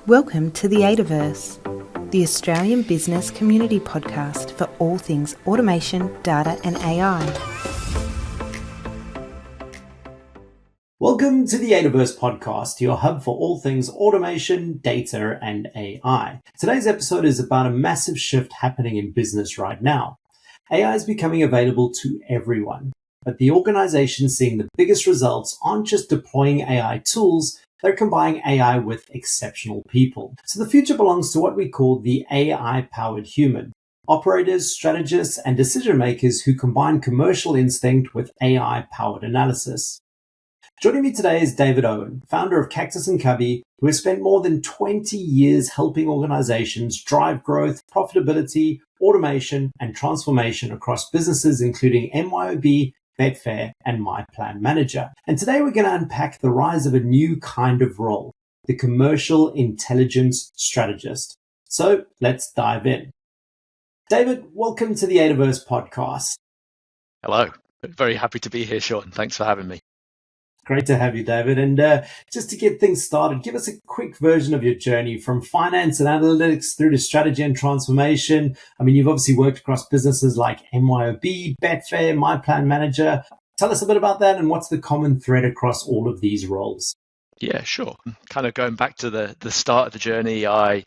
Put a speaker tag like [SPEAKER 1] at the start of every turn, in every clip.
[SPEAKER 1] Welcome to the ADAverse, the Australian business community podcast for all things automation, data and AI.
[SPEAKER 2] Welcome to the ADAverse podcast, your hub for all things automation, data and AI. Today's episode is about a massive shift happening in business right now. AI is becoming available to everyone, but the organizations seeing the biggest results aren't just deploying AI tools, they're combining AI with exceptional people. So the future belongs to what we call the AI-powered human. Operators, strategists, and decision makers who combine commercial instinct with AI-powered analysis. Joining me today is David Owen, founder of Cactus Cubby, who has spent more than 20 years helping organizations drive growth, profitability, automation, and transformation across businesses including MYOB, Betfair, and My Plan Manager. And today we're going to unpack the rise of a new kind of role, the Commercial Intelligence Strategist. So let's dive in. David, welcome to the ADAverse podcast.
[SPEAKER 3] Hello. Very happy to be here, Shaun. Thanks for having me.
[SPEAKER 2] Great to have you, David. And just to get things started, give us a quick version of your journey from finance and analytics through to strategy and transformation. I mean, you've obviously worked across businesses like MYOB, Betfair, My Plan Manager. Tell us a bit about that and what's the common thread across all of these roles?
[SPEAKER 3] Yeah, sure. Kind of going back to the start of the journey, I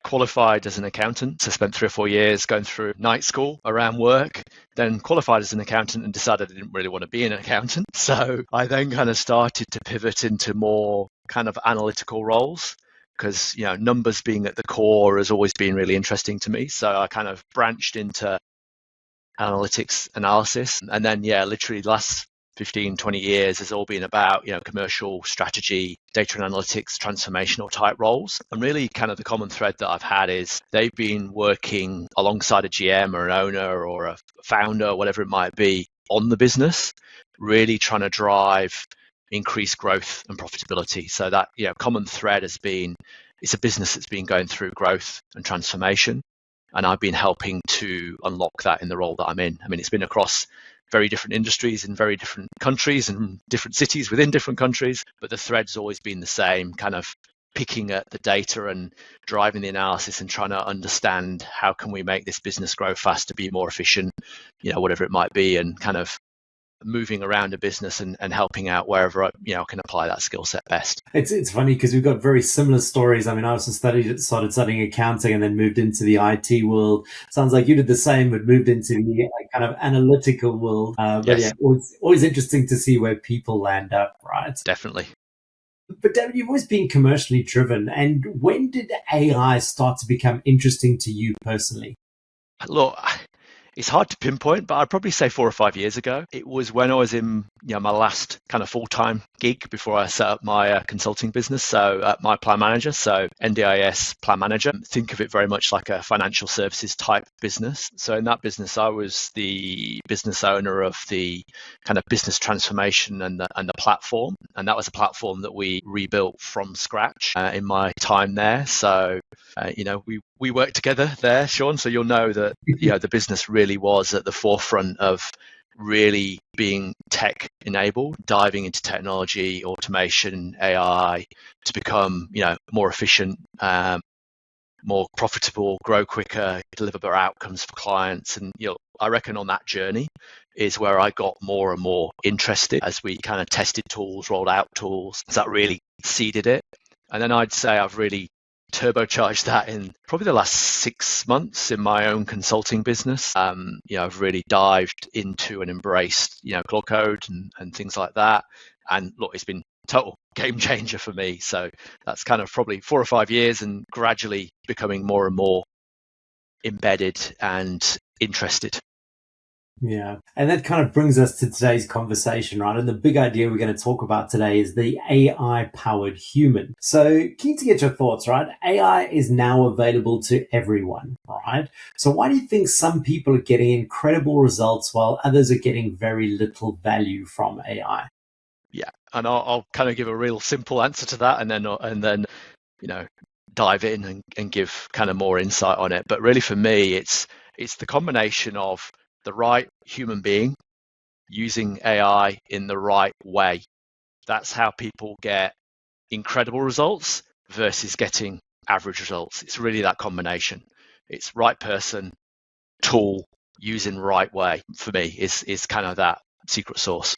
[SPEAKER 3] qualified as an accountant. So I spent 3 or 4 years going through night school around work, then qualified as an accountant and decided I didn't really want to be an accountant. So I then kind of started to pivot into more kind of analytical roles because, numbers being at the core has always been really interesting to me. So I kind of branched into analytics analysis. And then, literally the last 15, 20 years has all been about, commercial strategy, data and analytics, transformational type roles. And really kind of the common thread that I've had is they've been working alongside a GM or an owner or a founder, whatever it might be, on the business, really trying to drive increased growth and profitability. So that, common thread has been, it's a business that's been going through growth and transformation. And I've been helping to unlock that in the role that I'm in. I mean, it's been across very different industries in very different countries and different cities within different countries, but the thread's always been the same, kind of picking at the data and driving the analysis and trying to understand how can we make this business grow faster, be more efficient, whatever it might be, and kind of moving around a business and helping out wherever I can apply that skill set best.
[SPEAKER 2] It's funny because we've got very similar stories. I mean, I also started studying accounting and then moved into the IT world. Sounds like you did the same, but moved into the kind of analytical world. But
[SPEAKER 3] yes.
[SPEAKER 2] Always interesting to see where people land up, right?
[SPEAKER 3] Definitely.
[SPEAKER 2] But David, you've always been commercially driven. And when did AI start to become interesting to you personally?
[SPEAKER 3] Look, it's hard to pinpoint, but I'd probably say 4 or 5 years ago. It was when I was in my last kind of full-time gig before I set up my consulting business. So My Plan Manager, so NDIS Plan Manager. Think of it very much like a financial services type business. So in that business, I was the business owner of the kind of business transformation and the platform. And that was a platform that we rebuilt from scratch in my time there. So, we worked together there, Shaun. So you'll know that the business really was at the forefront of really being tech enabled, diving into technology, automation, AI to become, more efficient, more profitable, grow quicker, deliver better outcomes for clients. And, I reckon on that journey is where I got more and more interested as we kind of tested tools, rolled out tools. So that really seeded it. And then I'd say I've really turbocharged that in probably the last 6 months in my own consulting business. I've really dived into and embraced, Claude Code and things like that. And look, it's been total game changer for me. So that's kind of probably 4 or 5 years and gradually becoming more and more embedded and interested.
[SPEAKER 2] Yeah. And that kind of brings us to today's conversation, right? And the big idea we're going to talk about today is the AI-powered human. So keen to get your thoughts, right? AI is now available to everyone, right? So why do you think some people are getting incredible results while others are getting very little value from AI?
[SPEAKER 3] Yeah. And I'll kind of give a real simple answer to that and then dive in and give kind of more insight on it. But really for me, it's the combination of the right human being using AI in the right way. That's how people get incredible results versus getting average results. It's really that combination. It's right person, tool, using right way, for me, is kind of that secret sauce.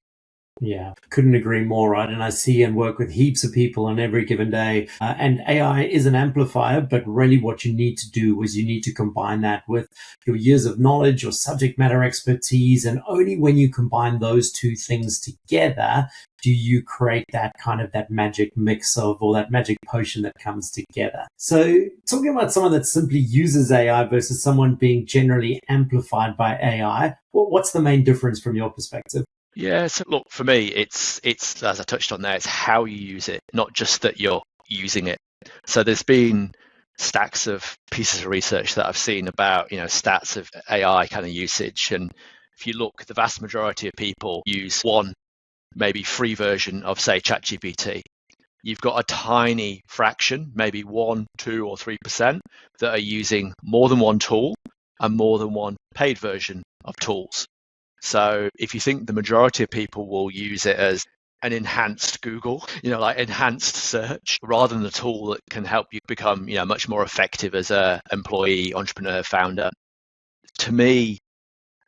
[SPEAKER 2] Yeah, couldn't agree more, right? And I see and work with heaps of people on every given day. And AI is an amplifier, but really what you need to do is you need to combine that with your years of knowledge, your subject matter expertise. And only when you combine those two things together do you create that kind of that magic mix of, or that magic potion that comes together. So talking about someone that simply uses AI versus someone being generally amplified by AI, what's the main difference from your perspective?
[SPEAKER 3] Yeah, so look, for me, it's as I touched on there, it's how you use it, not just that you're using it. So there's been stacks of pieces of research that I've seen about, stats of AI kind of usage. And if you look, the vast majority of people use one, maybe free version of, say, ChatGPT. You've got a tiny fraction, maybe 1, 2, or 3%, that are using more than one tool and more than one paid version of tools. So if you think the majority of people will use it as an enhanced Google, like enhanced search, rather than a tool that can help you become, much more effective as a employee, entrepreneur, founder. To me,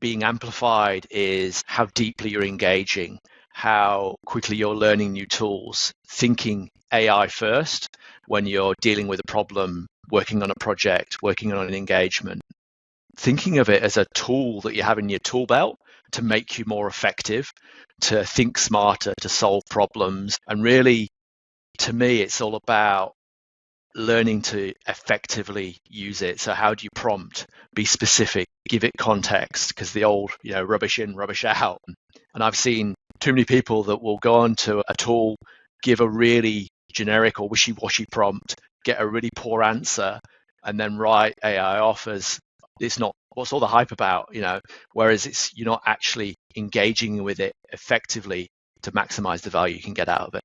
[SPEAKER 3] being amplified is how deeply you're engaging, how quickly you're learning new tools, thinking AI first when you're dealing with a problem, working on a project, working on an engagement. Thinking of it as a tool that you have in your tool belt to make you more effective, to think smarter, to solve problems. And really, to me, it's all about learning to effectively use it. So how do you prompt, be specific, give it context? Because the old, rubbish in, rubbish out. And I've seen too many people that will go onto a tool, give a really generic or wishy-washy prompt, get a really poor answer, and then write AI off as it's not, what's all the hype about, whereas you're not actually engaging with it effectively to maximize the value you can get out of it.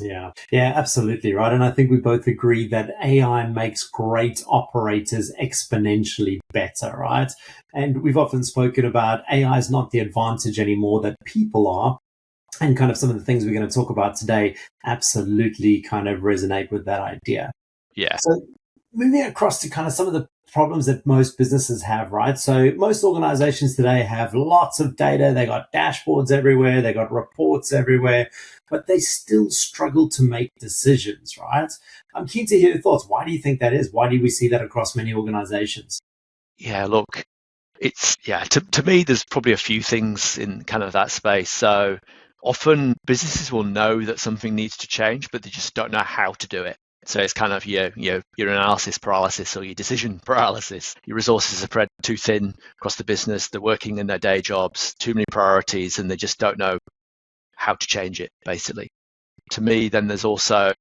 [SPEAKER 2] Yeah, absolutely right. And I think we both agree that AI makes great operators exponentially better, right? And we've often spoken about AI is not the advantage anymore, that people are. And kind of some of the things we're going to talk about today absolutely kind of resonate with that idea.
[SPEAKER 3] Yeah.
[SPEAKER 2] So moving across to kind of some of the problems that most businesses have, right? So most organizations today have lots of data. They got dashboards everywhere. They got reports everywhere, but they still struggle to make decisions, right? I'm keen to hear your thoughts. Why do you think that is? Why do we see that across many organizations?
[SPEAKER 3] Yeah, look, to me, there's probably a few things in kind of that space. So often businesses will know that something needs to change, but they just don't know how to do it. So it's kind of your analysis paralysis or your decision paralysis. Your resources are spread too thin across the business. They're working in their day jobs, too many priorities, and they just don't know how to change it, basically. To me, then there's also,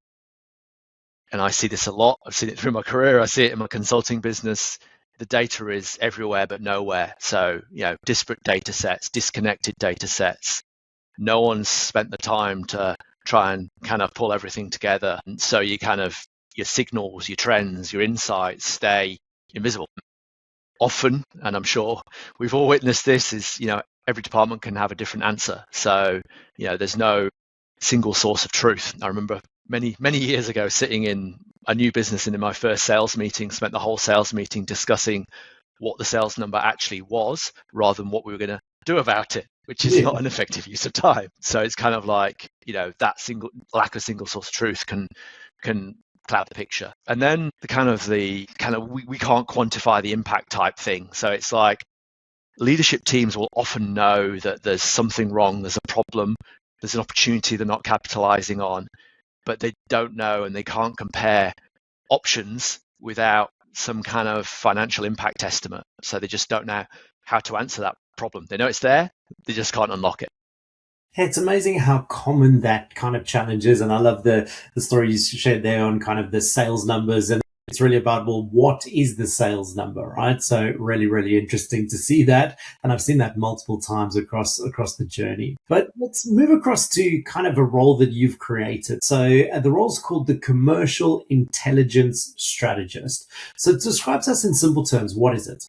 [SPEAKER 3] and I see this a lot, I've seen it through my career, I see it in my consulting business, the data is everywhere but nowhere. So, disparate data sets, disconnected data sets. No one's spent the time to try and kind of pull everything together. And so your signals, your trends, your insights stay invisible. Often, and I'm sure we've all witnessed this, is, every department can have a different answer. So, there's no single source of truth. I remember many, many years ago sitting in a new business and in my first sales meeting, spent the whole sales meeting discussing what the sales number actually was rather than what we were going to do about it, which is not an effective use of time. So it's kind of like, that lack of single source of truth can cloud the picture. And then we can't quantify the impact type thing. So it's like leadership teams will often know that there's something wrong, there's a problem, there's an opportunity they're not capitalizing on, but they don't know and they can't compare options without some kind of financial impact estimate. So they just don't know how to answer that problem. They know it's there, they just can't unlock it.
[SPEAKER 2] Yeah, it's amazing how common that kind of challenge is. And I love the story you shared there on kind of the sales numbers. And it's really about, well, what is the sales number, right? So really, really interesting to see that. And I've seen that multiple times across the journey. But let's move across to kind of a role that you've created. So the role's called the Commercial Intelligence Strategist. So it describes us in simple terms. What is it?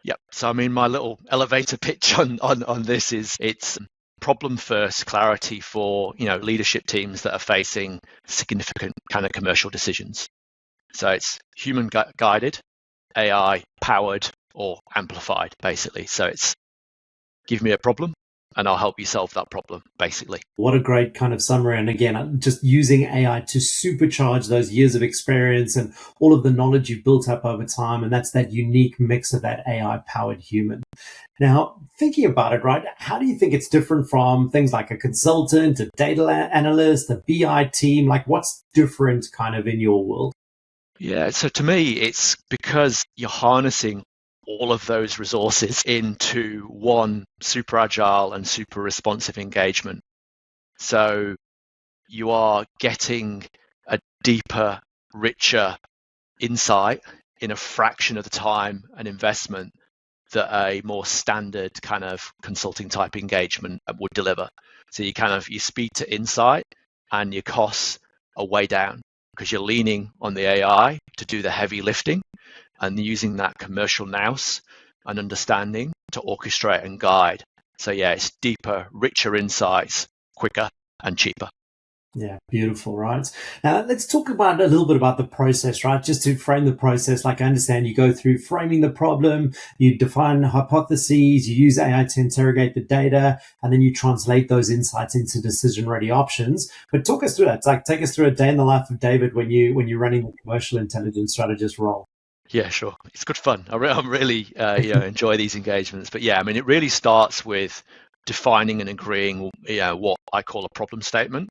[SPEAKER 3] Yep. So, my little elevator pitch on this is it's problem first clarity for, leadership teams that are facing significant kind of commercial decisions. So it's human guided, AI powered, or amplified, basically. So it's give me a problem and I'll help you solve that problem, basically.
[SPEAKER 2] What a great kind of summary. And again, just using AI to supercharge those years of experience and all of the knowledge you've built up over time. And that's that unique mix of that AI powered human. Now, thinking about it, right, how do you think it's different from things like a consultant, a data analyst, a BI team? Like, what's different kind of in your world?
[SPEAKER 3] Yeah, so to me, it's because you're harnessing all of those resources into one super agile and super responsive engagement. So you are getting a deeper, richer insight in a fraction of the time and investment that a more standard kind of consulting type engagement would deliver. So you speed to insight and your costs are way down because you're leaning on the AI to do the heavy lifting and using that commercial nous and understanding to orchestrate and guide. So yeah, it's deeper, richer insights, quicker and cheaper.
[SPEAKER 2] Yeah, beautiful, right? Now, let's talk about a little bit about the process, right? Just to frame the process, like I understand you go through framing the problem, you define hypotheses, you use AI to interrogate the data, and then you translate those insights into decision-ready options. But talk us through that. It's like, take us through a day in the life of David when you're running the commercial intelligence strategist role.
[SPEAKER 3] Yeah, sure. It's good fun. I really enjoy these engagements. But yeah, I mean, it really starts with defining and agreeing what I call a problem statement.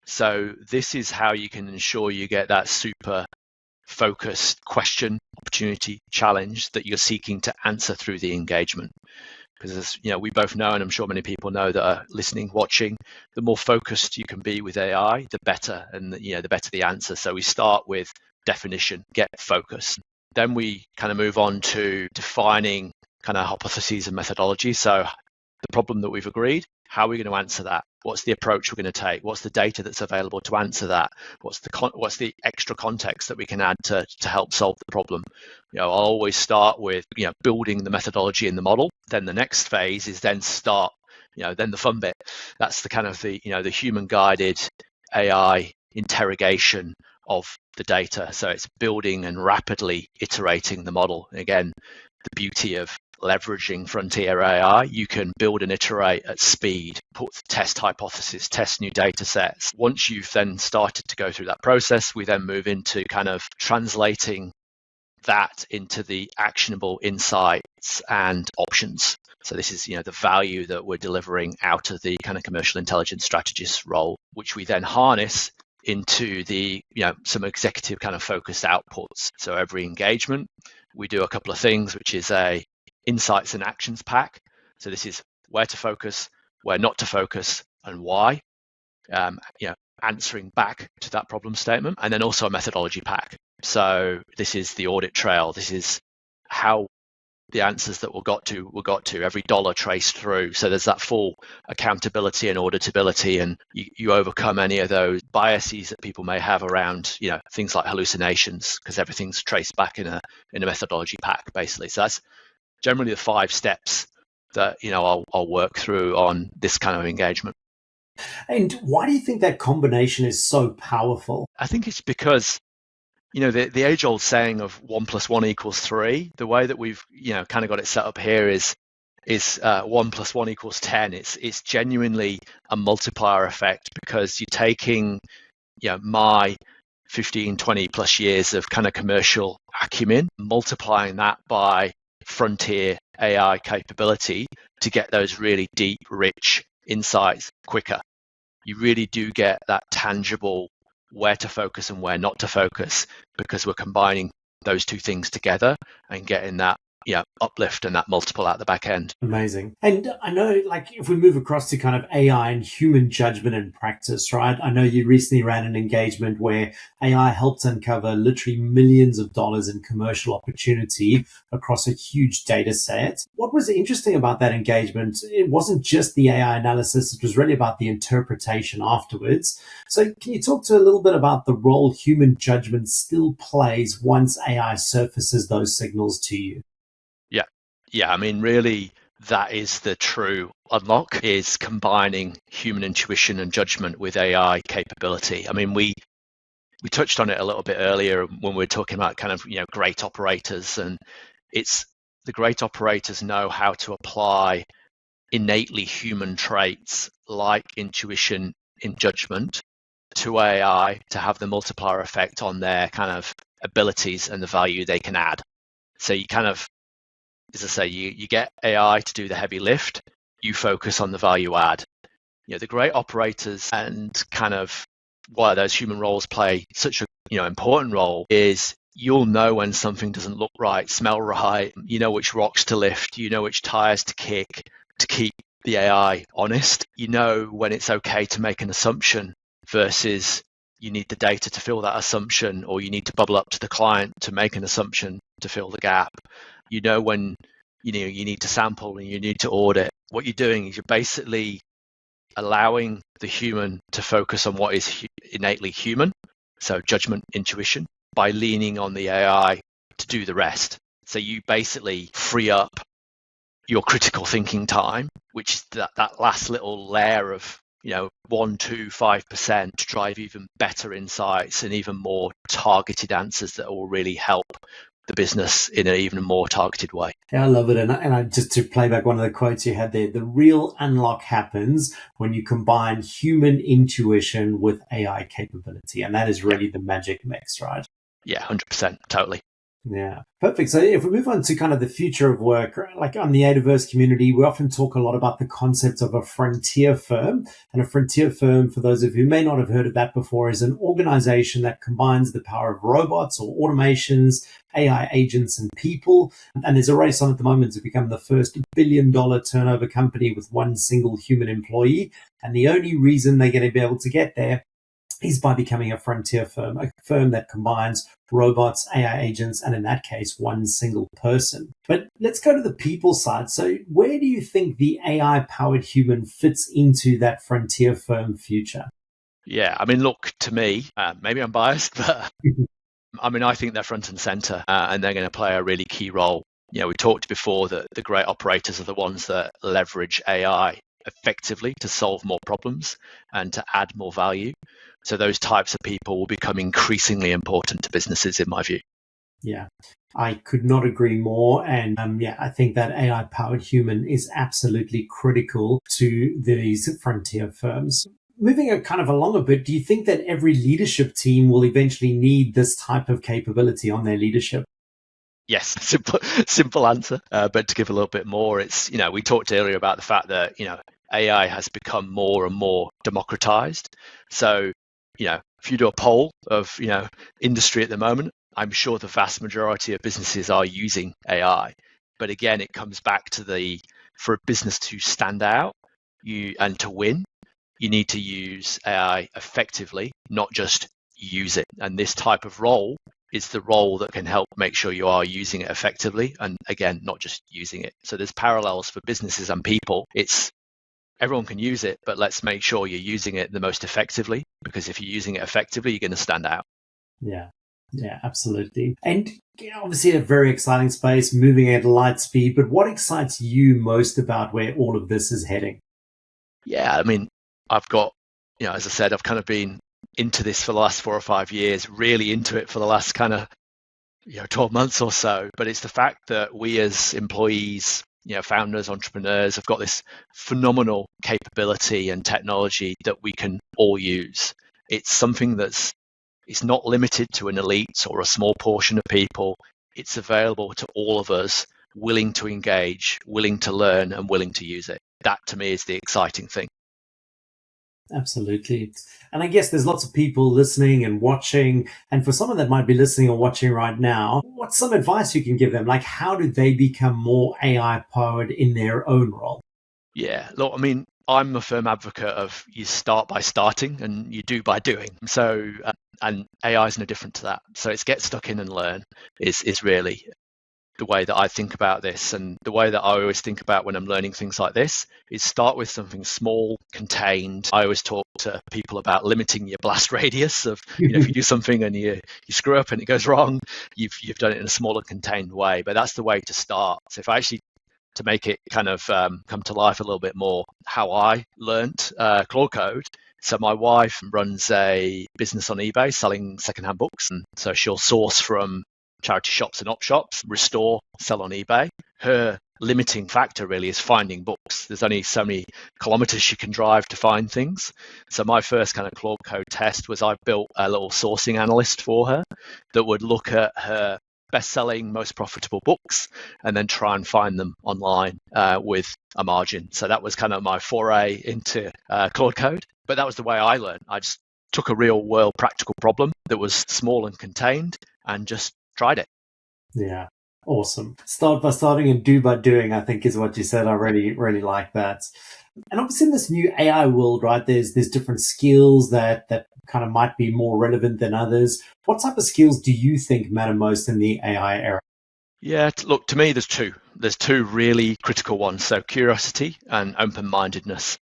[SPEAKER 3] So this is how you can ensure you get that super focused question, opportunity, challenge that you're seeking to answer through the engagement. Because as we both know, and I'm sure many people know that are listening, watching, the more focused you can be with AI, the better, and the better the answer. So we start with definition, get focus. Then we kind of move on to defining kind of hypotheses and methodology. So the problem that we've agreed, how are we going to answer that? What's the approach we're going to take? What's the data that's available to answer that? What's the extra context that we can add to help solve the problem? I'll always start with building the methodology in the model. Then the next phase is then start then the fun bit. That's the kind of the human guided AI interrogation of the data. So it's building and rapidly iterating the model. Again, the beauty of leveraging frontier AI, you can build and iterate at speed, test hypotheses, test new data sets. Once you've then started to go through that process, we then move into kind of translating that into the actionable insights and options. So this is the value that we're delivering out of the kind of commercial intelligence strategist role, which we then harness into the some executive kind of focused outputs. So every engagement, we do a couple of things, which is a insights and actions pack. So this is where to focus, where not to focus, and why. Answering back to that problem statement, and then also a methodology pack. So this is the audit trail. This is how the answers that we got to every dollar traced through. So there's that full accountability and auditability, and you overcome any of those biases that people may have around things like hallucinations, because everything's traced back in a methodology pack, basically. So that's generally the 5 steps that I'll work through on this kind of engagement.
[SPEAKER 2] And why do you think that combination is so powerful?
[SPEAKER 3] I think it's because the age-old saying of 1 + 1 = 3. The way that we've kind of got it set up here is 1 + 1 = 10. It's genuinely a multiplier effect, because you're taking my 15, 20 plus years of kind of commercial acumen, multiplying that by frontier AI capability to get those really deep, rich insights quicker. You really do get that tangible where to focus and where not to focus, because we're combining those two things together and getting that uplift and that multiple at the back end.
[SPEAKER 2] Amazing. And I know, like, if we move across to kind of AI and human judgment and practice, right? I know you recently ran an engagement where AI helped uncover literally millions of dollars in commercial opportunity across a huge data set. What was interesting about that engagement? It wasn't just the AI analysis. It was really about the interpretation afterwards. So can you talk to a little bit about the role human judgment still plays once AI surfaces those signals to you?
[SPEAKER 3] Yeah, I mean, really, that is the true unlock, is combining human intuition and judgment with AI capability. I mean, we we touched on it a little bit earlier when we were talking about kind of, great operators, and it's the great operators know how to apply innately human traits like intuition in judgment to AI to have the multiplier effect on their kind of abilities and the value they can add. So you kind of, as I say, you get AI to do the heavy lift, you focus on the value add. The great operators and kind of why those human roles play such a important role is you'll know when something doesn't look right, smell right, you know which rocks to lift, you know which tires to kick to keep the AI honest. You know when it's okay to make an assumption versus you need the data to fill that assumption, or you need to bubble up to the client to make an assumption to fill the gap. You know when you need to sample and you need to audit. What you're doing is you're basically allowing the human to focus on what is innately human, so judgment, intuition, by leaning on the AI to do the rest. So you basically free up your critical thinking time, which is that last little layer of 1, 2, 5% to drive even better insights and even more targeted answers that will really help the business in an even more targeted way.
[SPEAKER 2] Yeah, I love it. And I just to play back one of the quotes you had there, the real unlock happens when you combine human intuition with AI capability. And that is really the magic mix, right?
[SPEAKER 3] Yeah, 100%, totally.
[SPEAKER 2] Yeah, perfect. So if we move on to kind of the future of work, like on the ADAverse community, we often talk a lot about the concept of a frontier firm. And a frontier firm, for those of you who may not have heard of that before, is an organization that combines the power of robots or automations, AI agents, and people. And there's a race on at the moment to become the first billion-dollar turnover company with one single human employee. And the only reason they're going to be able to get there is by becoming a frontier firm, a firm that combines robots, AI agents, and in that case, one single person. But let's go to the people side. So where do you think the AI-powered human fits into that frontier firm future?
[SPEAKER 3] Yeah, I mean, look, to me, maybe I'm biased, but I think they're front and center, and they're going to play a really key role. We talked before that the great operators are the ones that leverage AI effectively to solve more problems and to add more value. So those types of people will become increasingly important to businesses, in my view.
[SPEAKER 2] Yeah, I could not agree more. And I think that AI-powered human is absolutely critical to these frontier firms. Moving kind of along a bit, do you think that every leadership team will eventually need this type of capability on their leadership?
[SPEAKER 3] Yes, simple answer. But to give a little bit more, it's, we talked earlier about the fact that, AI has become more and more democratized. So, if you do a poll of, industry at the moment, I'm sure the vast majority of businesses are using AI. But again, it comes back to for a business to stand out and to win, you need to use AI effectively, not just use it. And this type of role is the role that can help make sure you are using it effectively. And again, not just using it. So there's parallels for businesses and people. Everyone can use it, but let's make sure you're using it the most effectively, because if you're using it effectively, you're going to stand out.
[SPEAKER 2] Yeah, absolutely. And obviously a very exciting space, moving at light speed, but what excites you most about where all of this is heading?
[SPEAKER 3] Yeah, I've got, as I said, I've kind of been into this for the last 4 or 5 years, really into it for the last kind of 12 months or so. But it's the fact that we as employees, founders, entrepreneurs, have got this phenomenal capability and technology that we can all use. It's something it's not limited to an elite or a small portion of people. It's available to all of us, willing to engage, willing to learn, and willing to use it. That to me is the exciting thing.
[SPEAKER 2] Absolutely. And I guess there's lots of people listening and watching. And for someone that might be listening or watching right now, what's some advice you can give them? Like, how do they become more AI powered in their own role?
[SPEAKER 3] Yeah, look, I'm a firm advocate of you start by starting and you do by doing. So, and AI is no different to that. So it's get stuck in and learn is really the way that I think about this. And the way that I always think about when I'm learning things like this is start with something small, contained. I always talk to people about limiting your blast radius of, if you do something and you screw up and it goes wrong, you've done it in a smaller, contained way. But that's the way to start. So if I actually, to make it kind of come to life a little bit more, how I learned Claude Code, So my wife runs a business on eBay selling secondhand books. And so she'll source from charity shops and op shops, restore, sell on eBay. Her limiting factor really is finding books. There's only so many kilometers she can drive to find things. So my first kind of Claude Code test was I built a little sourcing analyst for her that would look at her best-selling, most profitable books and then try and find them online with a margin. So that was kind of my foray into Claude Code. But that was the way I learned. I just took a real world practical problem that was small and contained and just tried it.
[SPEAKER 2] Yeah. Awesome. Start by starting and do by doing, I think is what you said. I really like that. And obviously in this new AI world, right, there's different skills that kind of might be more relevant than others. What type of skills do you think matter most in the AI era?
[SPEAKER 3] Yeah, look, to me, there's two. There's two really critical ones. So curiosity and open-mindedness.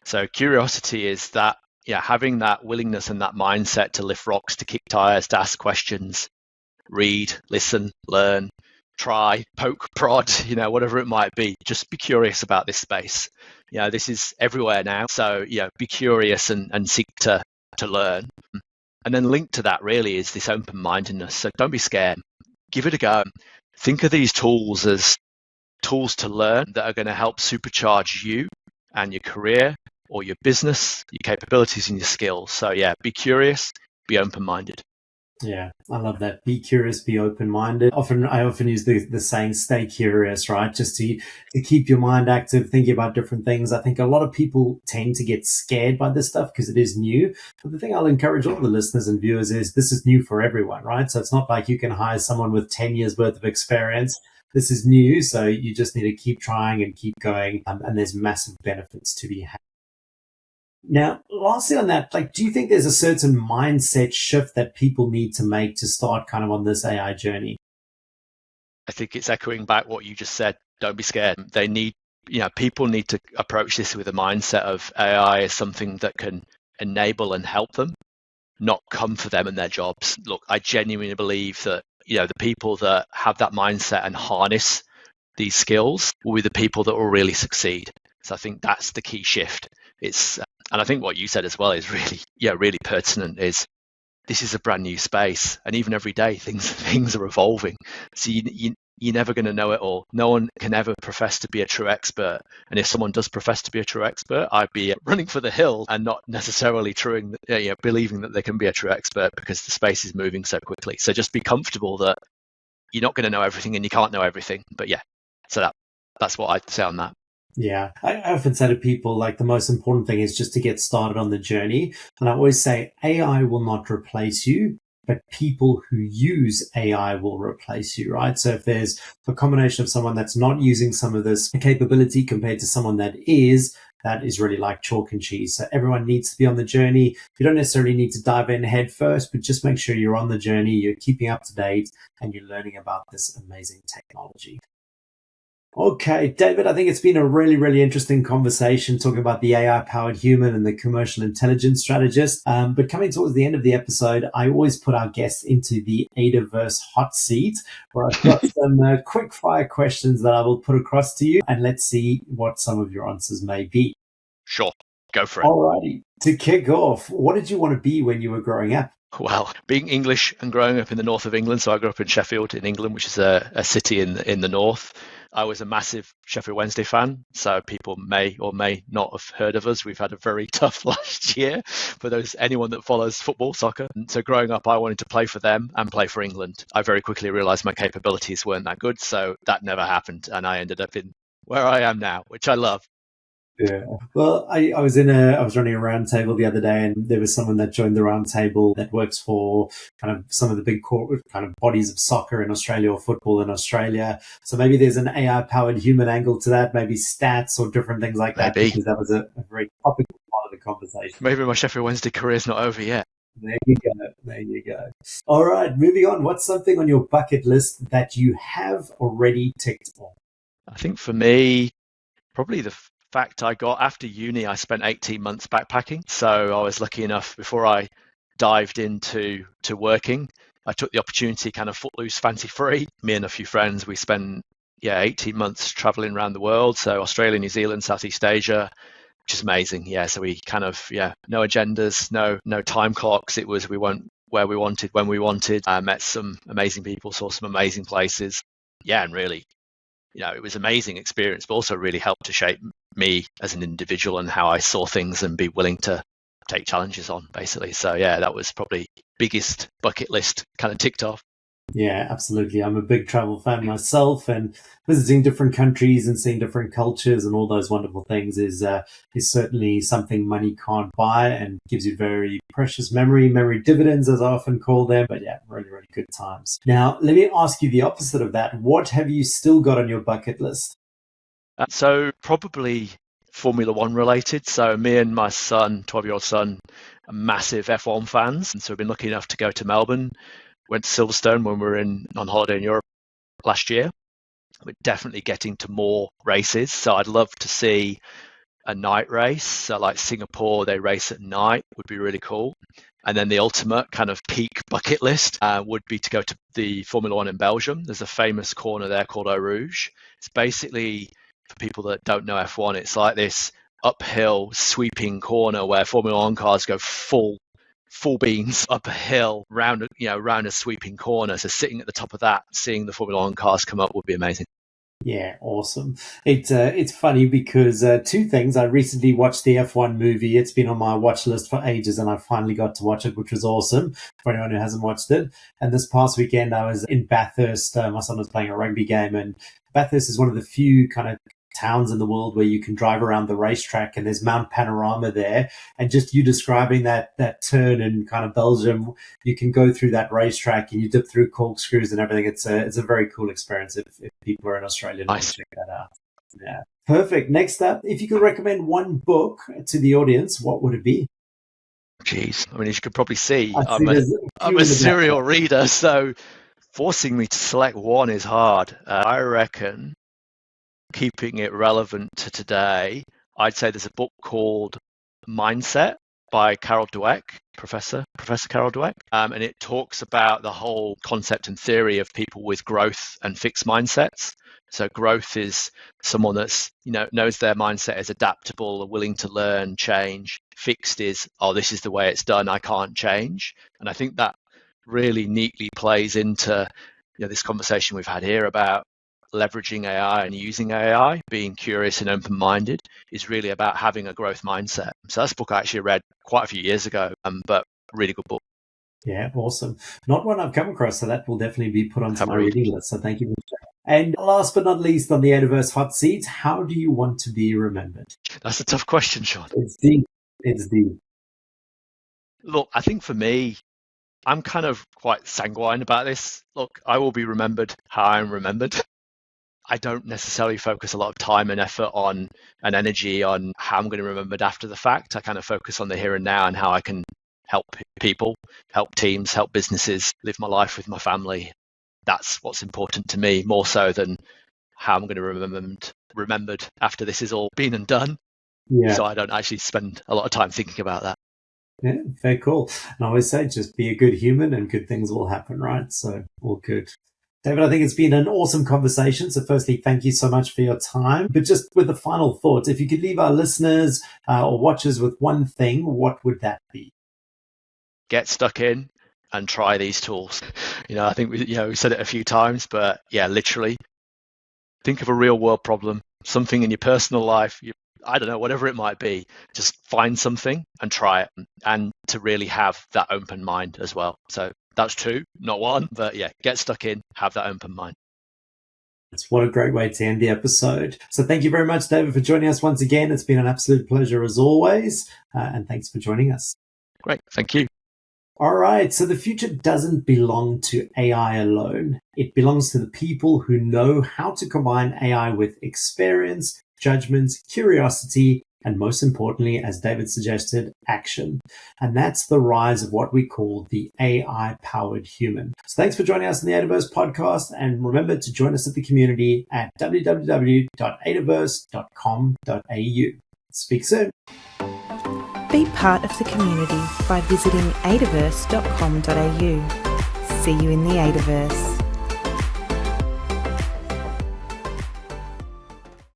[SPEAKER 3] So curiosity is that, having that willingness and that mindset to lift rocks, to kick tires, to ask questions, read, listen, learn, try, poke, prod, whatever it might be. Just be curious about this space. This is everywhere now. So, be curious and seek to learn. And then linked to that really is this open-mindedness. So don't be scared. Give it a go. Think of these tools as tools to learn that are going to help supercharge you and your career or your business, your capabilities and your skills. So be curious, be open-minded.
[SPEAKER 2] Yeah, I love that. Be curious, be open-minded. I often use the saying, stay curious, right? Just to keep your mind active, thinking about different things. I think a lot of people tend to get scared by this stuff because it is new. But the thing I'll encourage all the listeners and viewers is this is new for everyone, right? So it's not like you can hire someone with 10 years worth of experience. This is new. So you just need to keep trying and keep going. And there's massive benefits to be had. Now, lastly on that, do you think there's a certain mindset shift that people need to make to start kind of on this AI journey?
[SPEAKER 3] I think it's echoing back what you just said. Don't be scared. People need to approach this with a mindset of AI as something that can enable and help them, not come for them and their jobs. Look, I genuinely believe that, the people that have that mindset and harness these skills will be the people that will really succeed. So I think that's the key shift. And I think what you said as well is really pertinent. Is this is a brand new space, and even every day things are evolving. So you're never going to know it all. No one can ever profess to be a true expert. And if someone does profess to be a true expert, I'd be running for the hill and not necessarily believing that they can be a true expert because the space is moving so quickly. So just be comfortable that you're not going to know everything and you can't know everything. But so that's what I'd say on that.
[SPEAKER 2] Yeah, I often say to people, the most important thing is just to get started on the journey. And I always say AI will not replace you, but people who use AI will replace you, right? So if there's a combination of someone that's not using some of this capability compared to someone that is really like chalk and cheese. So everyone needs to be on the journey. You don't necessarily need to dive in head first, but just make sure you're on the journey, you're keeping up to date, and you're learning about this amazing technology. Okay, David, I think it's been a really, really interesting conversation talking about the AI-powered human and the commercial intelligence strategist. But coming towards the end of the episode, I always put our guests into the ADAverse hot seat, where I've got some quick-fire questions that I will put across to you, and let's see what some of your answers may be.
[SPEAKER 3] Sure, go for it.
[SPEAKER 2] Alrighty, to kick off, what did you want to be when you were growing up?
[SPEAKER 3] Well, being English and growing up in the north of England, so I grew up in Sheffield in England, which is a city in the north. I was a massive Sheffield Wednesday fan, so people may or may not have heard of us. We've had a very tough last year for anyone that follows football, soccer. And so growing up, I wanted to play for them and play for England. I very quickly realised my capabilities weren't that good, so that never happened, and I ended up in where I am now, which I love.
[SPEAKER 2] Yeah. Well, I was running a round table the other day, and there was someone that joined the round table that works for kind of some of the big kind of bodies of soccer in Australia or football in Australia. So maybe there's an AI powered human angle to that, maybe stats or different things like that, because that was a very topical part of the conversation.
[SPEAKER 3] Maybe my Sheffield Wednesday career is not over yet.
[SPEAKER 2] There you go. All right, moving on. What's something on your bucket list that you have already ticked off?
[SPEAKER 3] I think for me, probably the fact I got after uni, I spent 18 months backpacking. So I was lucky enough before I dived into working, I took the opportunity kind of footloose, fancy free. Me and a few friends, we spent 18 months traveling around the world. So Australia, New Zealand, Southeast Asia, which is amazing. Yeah, so we kind of, no agendas, no time clocks. It was we went where we wanted, when we wanted, met some amazing people, saw some amazing places. Yeah, and really, it was an amazing experience, but also really helped to shape me as an individual and how I saw things and be willing to take challenges on, basically. So yeah, that was probably biggest bucket list kind of ticked off.
[SPEAKER 2] Yeah, absolutely. I'm a big travel fan myself, and visiting different countries and seeing different cultures and all those wonderful things is certainly something money can't buy, and gives you very precious memory dividends, as I often call them. But yeah, really, really good times. Now, let me ask you the opposite of that. What have you still got on your bucket list?
[SPEAKER 3] So probably Formula One related. So me and my son, 12-year-old son, are massive F1 fans. And so we've been lucky enough to go to Melbourne. Went to Silverstone when we were on holiday in Europe last year. We're definitely getting to more races. So I'd love to see a night race. So like Singapore, they race at night, would be really cool. And then the ultimate kind of peak bucket list would be to go to the Formula One in Belgium. There's a famous corner there called Eau Rouge. It's basically, for people that don't know F1, it's like this uphill sweeping corner where Formula One cars go full beans up a hill round a sweeping corner. So sitting at the top of that, seeing the Formula One cars come up would be amazing.
[SPEAKER 2] Yeah, awesome. It's funny because two things. I recently watched the F1 movie. It's been on my watch list for ages, and I finally got to watch it, which was awesome for anyone who hasn't watched it. And this past weekend, I was in Bathurst. My son was playing a rugby game, and Bathurst is one of the few kind of towns in the world where you can drive around the racetrack, and there's Mount Panorama there. And just you describing that turn in kind of Belgium, you can go through that racetrack and you dip through corkscrews and everything. It's a very cool experience if people are in Australia.
[SPEAKER 3] Nice.
[SPEAKER 2] Check that out. Yeah, perfect. Next up, if you could recommend one book to the audience, what would it be?
[SPEAKER 3] Jeez, I mean, as you could probably see,
[SPEAKER 2] I'm
[SPEAKER 3] a serial reader, so forcing me to select one is hard. I reckon, keeping it relevant to today, I'd say there's a book called Mindset by Carol Dweck, Professor Carol Dweck, and it talks about the whole concept and theory of people with growth and fixed mindsets. So growth is someone that's knows their mindset is adaptable, willing to learn, change. Fixed is, this is the way it's done, I can't change. And I think that really neatly plays into this conversation we've had here about leveraging AI and using AI. Being curious and open-minded is really about having a growth mindset. So that's a book I actually read quite a few years ago, but a really good book.
[SPEAKER 2] Yeah, awesome. Not one I've come across, so that will definitely be put onto my reading list. So thank you. And last but not least, on the ADAverse hot seat, how do you want to be remembered?
[SPEAKER 3] That's a tough question, Shaun.
[SPEAKER 2] It's deep.
[SPEAKER 3] Look, I think for me, I'm kind of quite sanguine about this. Look, I will be remembered how I'm remembered. I don't necessarily focus a lot of time and effort on and energy on how I'm going to be remembered after the fact. I kind of focus on the here and now and how I can help people, help teams, help businesses, live my life with my family. That's what's important to me, more so than how I'm going to be remembered after this is all been and done. Yeah. So I don't actually spend a lot of time thinking about that.
[SPEAKER 2] Yeah, very cool. And I always say, just be a good human and good things will happen, right? So all good. David, I think it's been an awesome conversation. So firstly, thank you so much for your time. But just with a final thought, if you could leave our listeners or watchers with one thing, what would that be?
[SPEAKER 3] Get stuck in and try these tools. I think we said it a few times, but yeah, literally think of a real world problem, something in your personal life, I don't know, whatever it might be, just find something and try it, and to really have that open mind as well. So that's two, not one, but yeah, get stuck in, have that open mind.
[SPEAKER 2] What a great way to end the episode. So thank you very much, David, for joining us once again. It's been an absolute pleasure as always. And thanks for joining us.
[SPEAKER 3] Great. Thank you.
[SPEAKER 2] All right. So the future doesn't belong to AI alone. It belongs to the people who know how to combine AI with experience, judgment, curiosity, and most importantly, as David suggested, action. And that's the rise of what we call the AI-powered human. So thanks for joining us on the ADAverse podcast. And remember to join us at the community at www.adaverse.com.au. Speak soon.
[SPEAKER 1] Be part of the community by visiting adaverse.com.au. See you in the ADAverse.